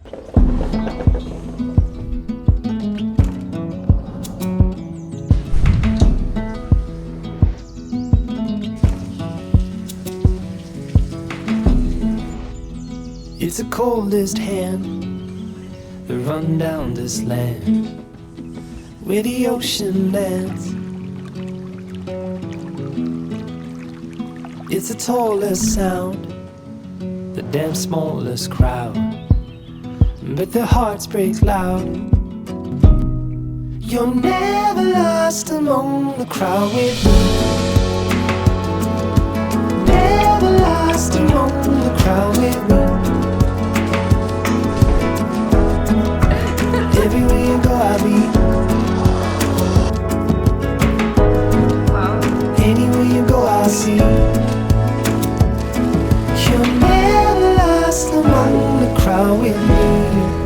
It's the coldest hand that run down this land where the ocean lands. It's the tallest sound, the damn smallest crowd, but their hearts break loud. You're never lost among the crowd with me. Never lost among the crowd with me. Everywhere you go, I'll be. Anywhere you go, I'll see. You're never lost among the crowd with me.